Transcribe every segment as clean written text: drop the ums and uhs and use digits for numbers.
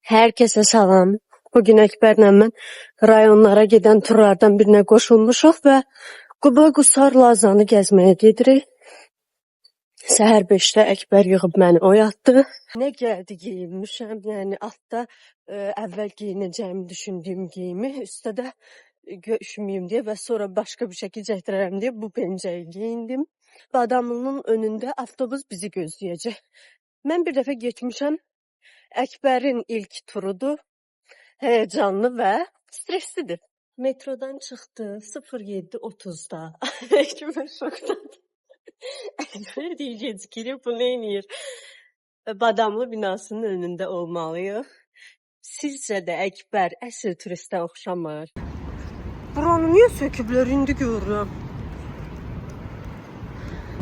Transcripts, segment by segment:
Herkese salam. Bugün Əkbərlə mən rayonlara gedən turlardan birine qoşulmuşuq və Quba Qusar Lazanı gəzməyə gedirik. Səhər 5-də Əkbər yığıb məni oyatdı. Nə gəldi giyinmişəm, yəni altda əvvəl giyinəcəyimi düşündüyüm giyimi, üstdə də üşüməyim deyə və sonra başqa bir şəkil çəkdirərəm deyə bu pencəyi giyindim. Badamlının önündə avtobus bizi gözləyəcək. Mən bir dəfə geçmişəm. Əkbərin ilk turudur. Heyecanlı və stresslidir. Metrodan çıxdı 07:30-da. Əkbər şokdadır. Əkbər deyir gecikir, bu neyniyir? Badamlı binasının önündə olmalıyıq. Sizcə də Əkbər əsl turistə oxşamır. Buranı niyə söküblər, indi görürəm.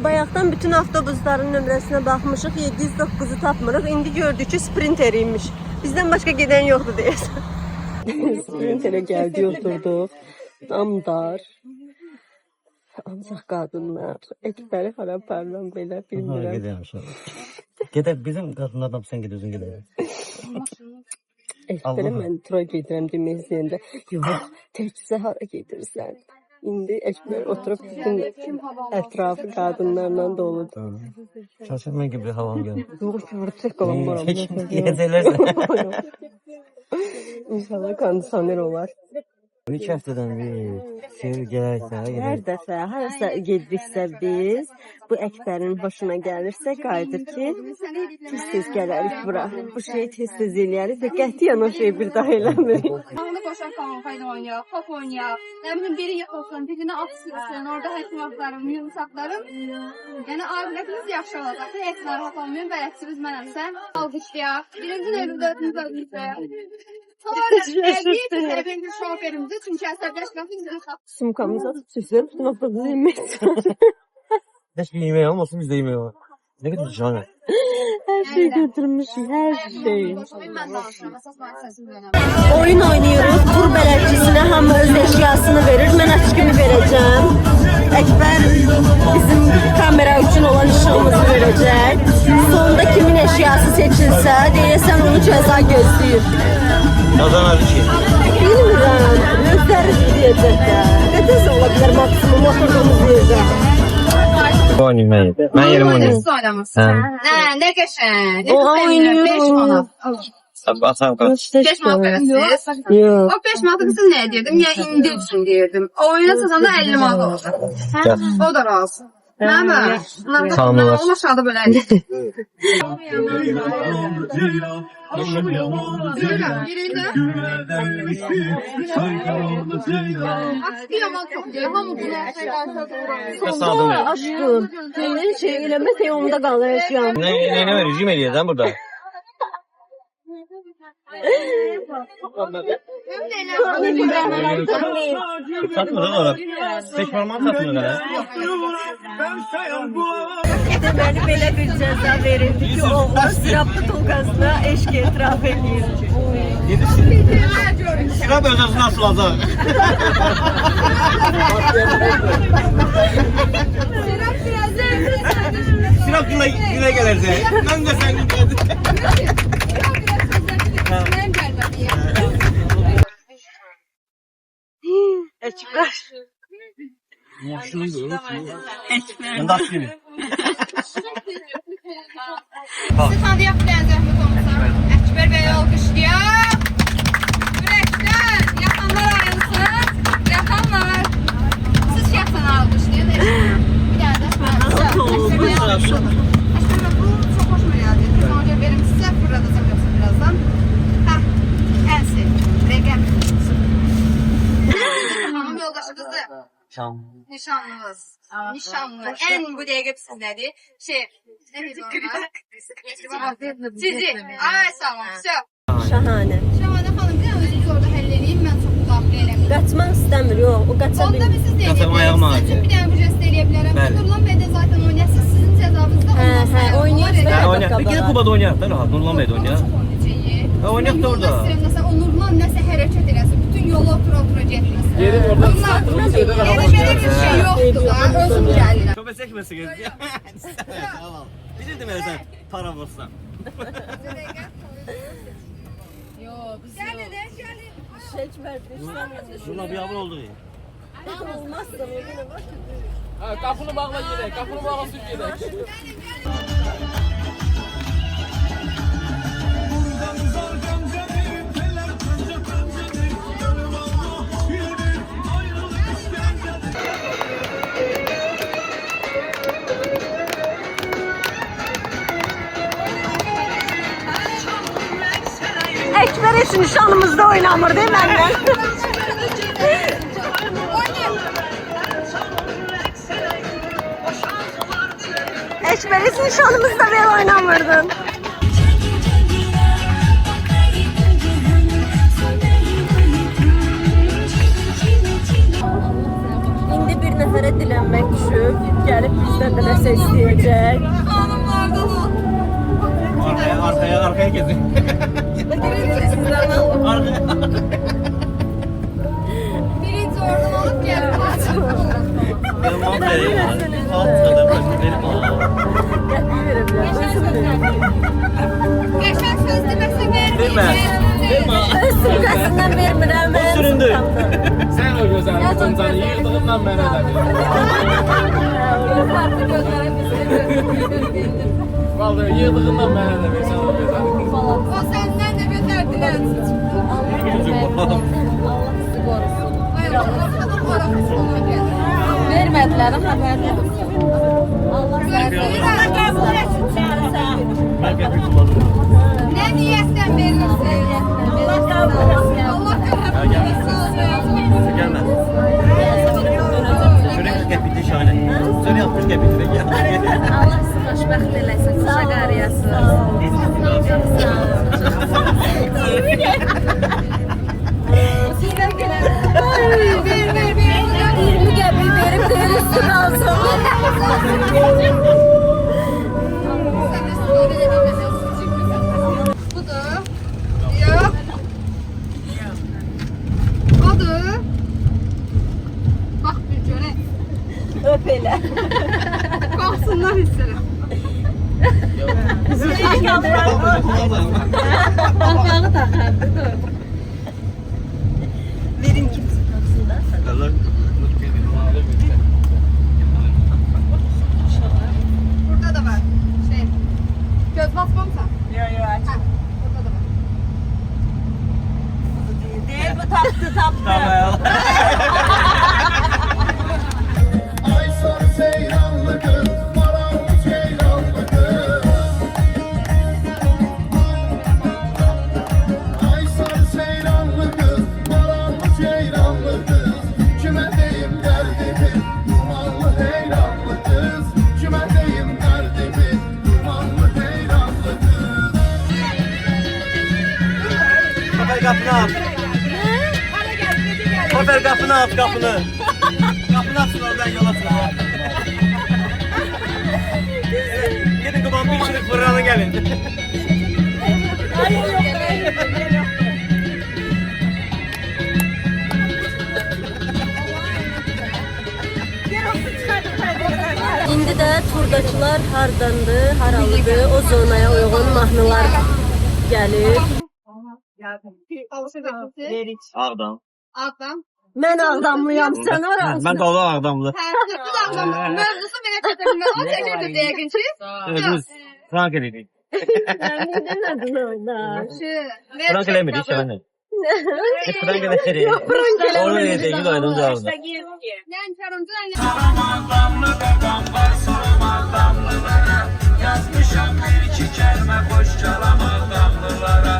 Bayaqdan bütün avtobusların nömrəsinə baxmışıq, 709-u tapmırıq. İndi gördük ki, Sprinter imiş. Bizdən başqa gedən yoxdur deyəsən. Sprinterə gəldi, oturduq. Damdar. Ancaq qadınlar. Əkbəri hara aparıram belə bilmirəm. Gedək bizim qadınlardan sən gedirsən gedək. Əkbəri mən tura gedirəm demək istəyəndə. Yox, təkcə hara gedirsən. İndi Əkbər oturub bütün ətrafı qadınlarla doludur. Çalışaq mən gibi havam gələm. Yox, görəcək qalan buram. Gezələrsən. İnşallah kondisioner olar. 2 həftədən bir seyir gələksə. Hər dəfə harasa gediriksə biz, bu Əkbərin hoşuna gəlirsə qayıdır ki, tez-tez gələrik bura. Bu şeyi tez-tez eləyərik və qətiyyən o şeyi bir daha eləmirik. Ağlı koşan kanalfayla oynayaq, top oynayaq. Ne bileyim biri yıkılsın, birine at sürsün, orada həkimaflarım, yumsaqlarım. Yəni ailətimiz yaxşı olacaq. Heç narahat olmayın, bələdçimiz mənəmsən. Alqışlayaq. Birinci növbədə ödünüzə. Sonra bir şoferimizi, çünki əsəbləşməsi Sumkamızı atıp süsler, bütün avtobusu yemeyiz. Heç bir yemək olmasın, bizdə yemək var. Ne kadar canı. Her şeyi götürmüşüz, her şey. Oyun oynuyoruz. Tur bələdçisinə hamı öz eşyasını verir. Mən açkımı vereceğim. Əkbər bizim kamera için olan ışığımızı verecek. Sonunda kimin eşyası seçilse deyəsən onu ceza gözləyir. Kazanadı ki. Bilmirəm. Özləri deyəcəklər. Ne tez olabilir maksimum oturduğumuz yerdə. Oynayayım ben. Ben yerim oynayayım. Ne geçen? O oynuyor. 5 manat. Basam kaç. 5 manat verirsiniz. Yok. O 5 manatı siz ne dedim? Ya indi üçün deyirdim. Oyuna satanda 50 manat olacaq. O da razı. Məmə. Tamamlar. Onu aşağıda bölərik. Birində. Aşkı yaman çok diyor. Hamı bunu Sonda aşkım. Senin şey eləmək onda qalır eşyan. Ne var? Rejim ediyorsun burada. Satmıyor lan orada. Tek parmağını satmıyor lan. Deməli belə bir cəza verildi ki, oğlan siraplı tolqasına eşq etiraf edir. Sirap özası nasıl olacak? Sirap güne gelirdi. Ben de sen gelirdi. Əkbər. Ben de aşkıyım. Sıxandıyaq bir dənə zəhmət olmasa. Əkbər bəy alqışlayaq. Ürəkdən yatanlar ayrılsın. Yatanlar. Siz şəxsən alqışlayın. Bir dənə də. Əkbər bu çox hoşuma gəldi. Ona verim sizə fırladacaq yoxsa birazdan. Ən sevdim. Rəqəm. Hanım yoldaşınızdır. Nişanlımız. Nişanlı. En bu dəqiqə sizdədir. Ne dedi ona? Sizi. Ay sağ olun. Şahane. Şahane xanım, bir özünüz orada həll edeyim. Mən çox müdaxilə eləmirəm. Qaçmaq istəmir, yox. O qaça Onda bilir. biz siz deyə Qaçam ayağım ağrıyor. Sizin bir dənə bu jest eləyə bilərəm. Bəli. Nurlan bəy də zaten oynayasınız. Sizin cəzanızda oynayaq. Ben oynayaq. Bir kere Kuba'da oynayaq da rahat. Nurlan Bey'de oynayaq. Ha oynayaq da orada. Mesela o Nurlan nəsə hərəkət eləsin. Bütün yolu otura getməsin. Yerin orada. Elə belə bir şey yoxdur da. Özüm gəlirəm. Köpə çəkməsin. Tamam. Bilirdim elə sən para vursan. Gəlin, gəlin. Şuna bir abone oldu. Ha, kapını bağla gidelim. Kapını bağla sür gidelim. Ekber heç nişanımızda oynamır değil mi anne? Ekber heç nişanımızda böyle oynamırdın. İndi bir nəfərə dilənmək düşüb, gəlib bizdən də nəsə istəyəcək. Hanımlardan o. Arkaya gezin. Birinci oradan alıp gelin. Benim mal vereyim. Benim mal. Geçen söz demese Verme. Verme. Öz sürgəsindən vermirəm. O süründü. Sen o güzel tutuncanı yırdığından ben edemiyorum. farklı gözlere bize Vallahi yırdığından ben edemiyorum. Sen o güzel. O senden de beter dilensin. Allah sizi qorusun. Hayır, Allah korusun ona gel. Vermədilər, xəbərdə. Allah Allah qəbul etsin səni. Ben köpük kullanırım. Ne niyetten verirsin? Allah qəbul etsin. Allah qəbul etsin. Gelme. Şöyle kepiti şahane. Şöyle yapmış kepiti. Allah sizi xoşbəxt eləsin, xoşa qarıyasın. Ver. 20 qəpik verib deyir üstünə alsın. Budur. Yok. Budur. Bak bir göre. Öp elə. Kalksınlar hisseler. Qapağı taxardı, dur. Verim kimsə taxsın da. Burada da var. Şey. Göz basmamsa. Yok. Burada da var. Deyir bu tapdı. Aysor seyranlı kız, maral ceylanlı kız. Aysor seyranlı kız, maral ceylanlı kız. Kime deyim derdimi, dumanlı heyranlı kız. Kime deyim derdimi, dumanlı heyranlı kız. Kafer kapını aç. Kafer kapını aç kapını. Kapını açsın oradan yola sıra. Gidin kuman bir çürük fırlanın gelin. İndi də turdakılar hardandır, haralıdır, o zonaya uyğun mahnılar gəlir. Ağdam. Adam. Mən Ağdamlıyam, sən oransın. Ben doğru Ağdamlı. Bu da adam. Mevzusu bile çetirme. O çekirdi diye geçir. Biz Frank eliydik. Mən demədin orada. Frank elemedi işte ben de. Frank elemedi. Onu eliydik, bir oyunun cevabında. Yani çarımcı Yazmışam bir iki kelime boş çalamam damlılara.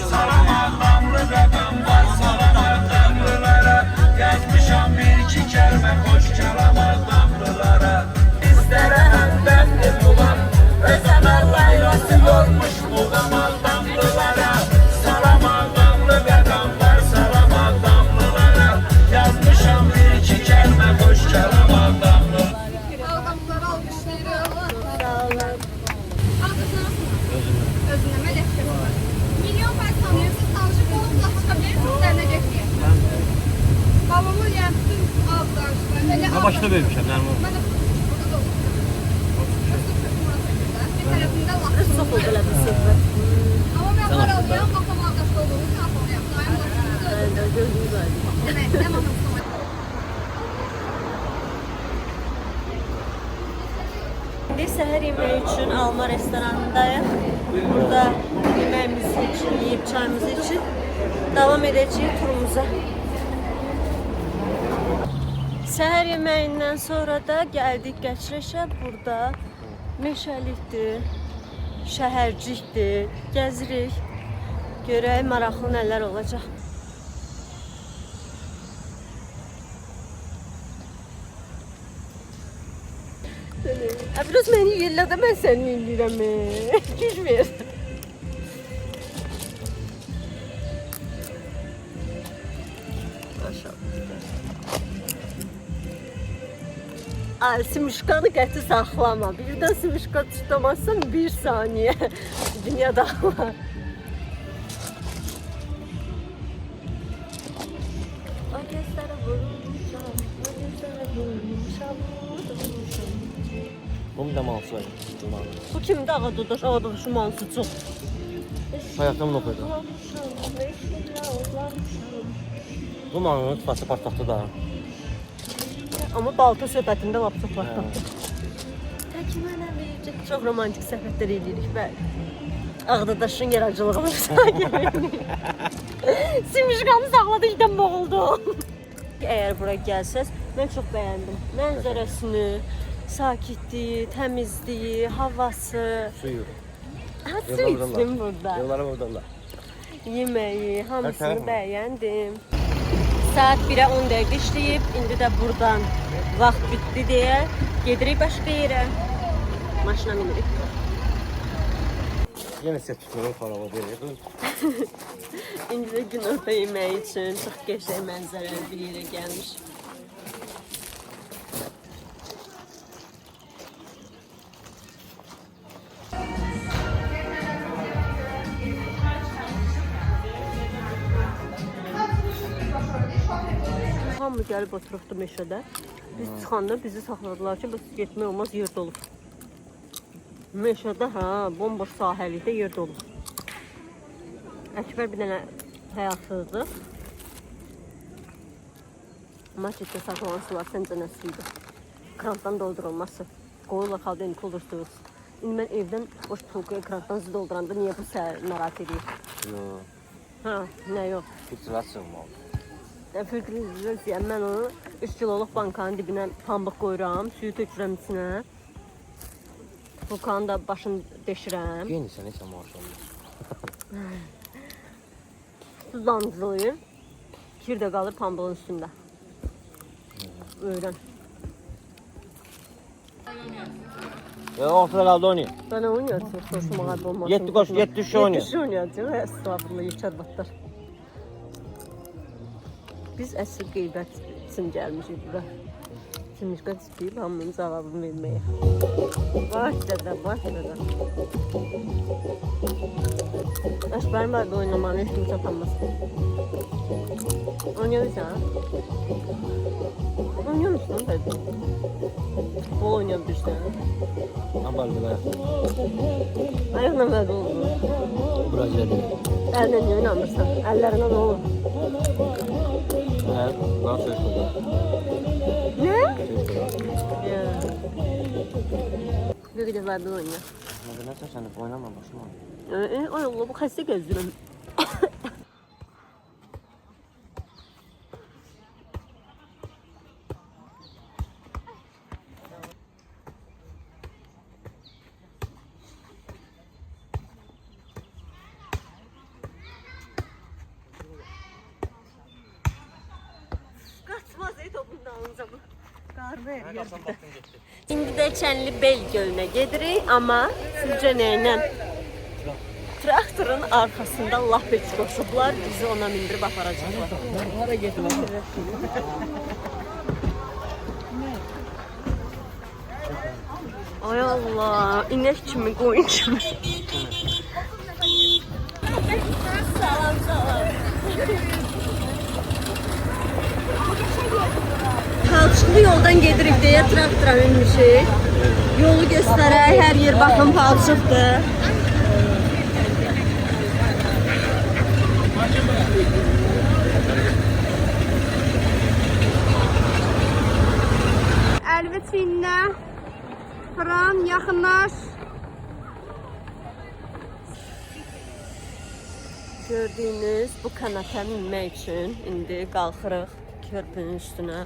Salam damlı dedem var, salam damlılara. Yazmışam bir iki kelime boş çalamam damlılara. İstere benden bir bulan, özen Allah'yası yokmuş bu gamal damlılara. Salam damlı dedem var, salam damlılara. Yazmışam bir iki kelime boş çalamam damlılara. Adamları alkışlayırım. Özüne melekçe var. Milyon ben tanıyorum. Siz tanışıp olursa çıkabilirsiniz. Derine geçmeyin. Babamı yani bütün ağızlar. Ha başta böylemişim. Yani Ben de burada da bir tarafında laf. Çox oldu elə bir söhbət. Ama ben var alıyorum. Kafam arkadaşta olduğunu yapamıyorum. Alma restoranındayım. Burada yemeğimizi için, yiyip çayımızı için devam edeceğiz turumuza. Səhər yeməyindən sonra da gəldik Qəçrəşə. Burada meşəlikdir, şəhərcikdir, gəzirik. Görək maraqlı nələr olacaq. Biraz məni yerlə də mən səni yellirəm. Güc ver. Ay, simişkanı qəti saxlama. Birdən simişka tutamazsan 1 saniyə. Dünyada var. Bunun da mansı var. Bu kimdə ağa dudaş? Ağa dudaşı mansı çox. Hayatımın oxuydu. Bu manının tıfası partlattı da. Amma balta söhbətində lap çox partlattı. Təki mənə verəcək. Çox romantik söhbətlər edirik, bəli. Ağdadaşın yaradıcılığını sahibi. Simişkanı saxladı, işdən boğuldum. Əgər bura gəlsəz, mən çox bəyəndim. Mənzərəsini, sakitliyi, təmizliyi, havası. Suyu. Ha, su içdim burada. Yolları buradalar. Yeməyi, hamısını bəyəndim. Saat 1'ə 10 dəqiqə işləyib, indi də buradan vaxt bitdi deyə gedirik başqa yerə. Maşına minirik. Yenə sizə tutmuyorum xaraba verir. İndi də günorta yeməyi üçün çox qəşəng mənzərəli bir yerə gəlmiş. Hamı gəlib oturubdu meşədə. Biz çıxanda bizi saxladılar ki, biz getmək olmaz, yer dolub. Meşədə, bomboş sahəlikdə yer dolub. Əkbər bir dənə həyatsızdır. Marketdə saxlanan sular səncə nəsi idi? Krantdan doldurulması. Qoyurlar xalda kuldursuz. İndi mən evdən boş pulku krantdan dolduranda niyə bu səhər narahat edir? Yox. Ha, nə yox? Filtrasiya olmalı. Filtrasiya, mən onu 3 kiloluq bankanın dibinə pambıq qoyuram, suyu tökürəm içinə. Pulkanın da başını deşirəm. Yeniysən, nesə maşallah. Su damcılayır. Kir də qalır pambığın üstündə. Öyrən. Ortada qaldı oynayın. Bana oynayacaq, soruşmağa olmasın. 7 qoş, 7 şişə oynayın. 7 şişə oynayacaq, estağfurullah, yekər batlar. Biz əsl qeybət üçün gəlmişik bura. Simişka istəyib hamının cavabını verməyə. Başladı, başladı. Əşbərim var da oynamanı heç kimsə tanımaz. Oynayırsan? Oynuyor musun tabii? Bol oynayabilirsin. Ambarlı ayaq. Ayaqla mədə olur. Braziliya. Əllə niyə oynamırsan? Əllərinə nə olur? Hə, daha söz qoydu. Ne? Söz qoydu. Ya. Bir qədər var da oynayaq. Nəsə sən oynama başıma. Ay Allah, bu xəstə gəzdirəm. Qaçmaz topunda alınca bu. Qarnı eriyər bir də. İndi də Çənli Bel gölünə gedirik, amma sizcə nə ilə? Traktorun arkasında laf heç qoşublar, bizi ona mindirib aparacaqlar. Hara getdin? Ay Allah, inək kimi, qoyun kimi. Salam, salam. Palçıqlı yoldan gedirik deyə traktora minmişik. Yolu göstərək, hər yer baxın palçıqdır. Əlvi çiynlə, fıran, yaxınlaş. Gördüyünüz bu kanata minmək üçün indi qalxırıq körpünün üstünə.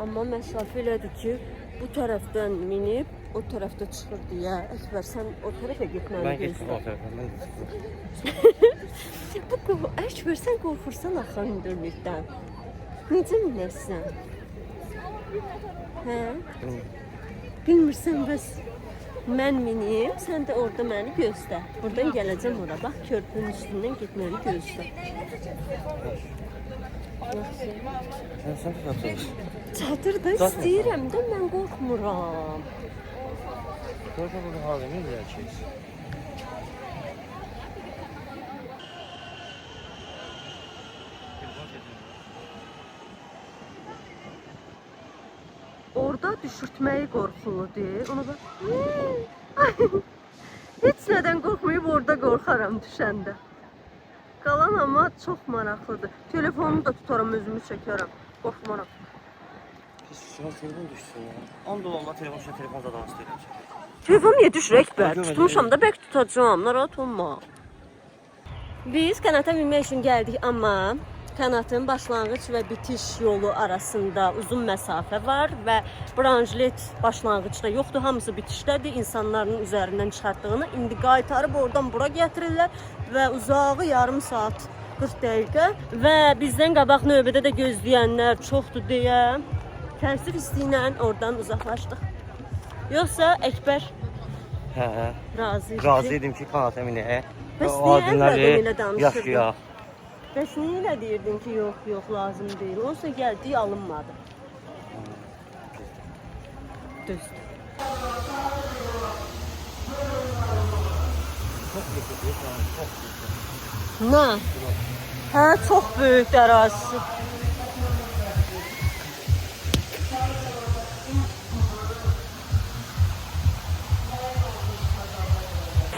Amma məsafə elədir ki, bu tərəfdən minib, o tərəfdə çıxır deyə. Əkbər, sən o tərəfə getməni gözlə. Əkbər, sən qorxursan axı hündürlükdən. Necə minəsən? Hə? Bilmirsən, bəs mən minim, sən də orada məni gözlə. Buradan gələcəm ora, bax, körpünün üstündən getməni gözlə. Sen tutatın. Çadır da istəyirəm də, mən qorxmuram. Görürsen bu halde ne güzel şey. Orada düşürtməyi qorxuludur. Ona bax. Heç nədən qorxmayıb orada qorxaram düşəndə. Qalan amma çox maraqlıdır. Telefonumu da tutaram, özümü çəkərəm. Qorxmaram. Pis şuna telefon düşsün ya. 10 dolarla telefon şuna telefon zaten istəyirəm. Telefon niyə düşür Əkbər? Tutmuşam da bəlkə tutacağam, narahat olma. Biz kanata minmək üçün gəldik, amma kanatın başlanğıc və bitiş yolu arasında uzun məsafə var və branşlet başlanğıcda yoxdur, hamısı bitişdədir. İnsanların üzərindən çıxartdığını indi qaytarıb oradan bura gətirirlər və uzağı yarım saat 40 dəqiqə və bizdən qabaq növbədə də gözləyənlər çoxdur deyə təəssüf hissi ilə oradan uzaqlaşdıq. Yoxsa Əkbər razı idi. Razı idim ki kanata minəyə. Bəs niyə Əkbərdən elə danışırdın? Yaşayaq. Bəs niyə elə deyirdin ki, yox, lazım deyil. Olsa gəldi, alınmadı. Düzdür. Nə? Hə, çox böyük ərazisi.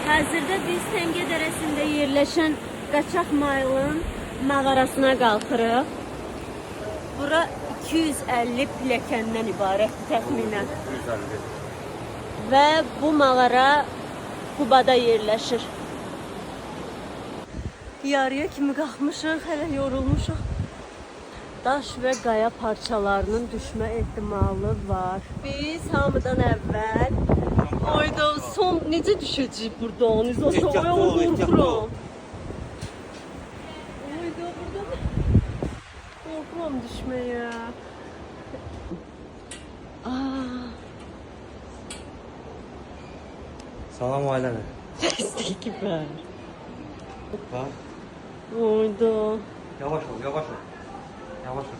Hazırda biz Təngə dərəsində yerləşən Qaçaq Maylın mağarasına qalxırıq. Bura 250 pilləkəndən ibarətdir təxminən. 250. Və bu mağara Qubada yerləşir. Yarıya kimi qalxmışıq, hələ yorulmuşuq. Daş və qaya parçalarının düşmə ehtimalı var. Biz hamıdan əvvəl ayda son necə düşəcəyik buradan? Biz o qorxuram. Ayda buradan qorxuram düşməyə. Salam ailəmi. Təsdik ki bər. Bax. Ayda. Yavaş ol, yavaş ol. Yavaş ol.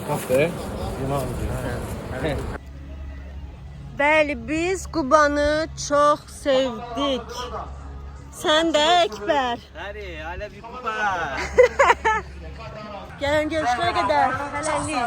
Kafe. Bəli, biz Qubanı çox sevdik. Sən də Əkbər. Hadi, ailə bir kupa. Gələn görüşlərə qədər hələlik.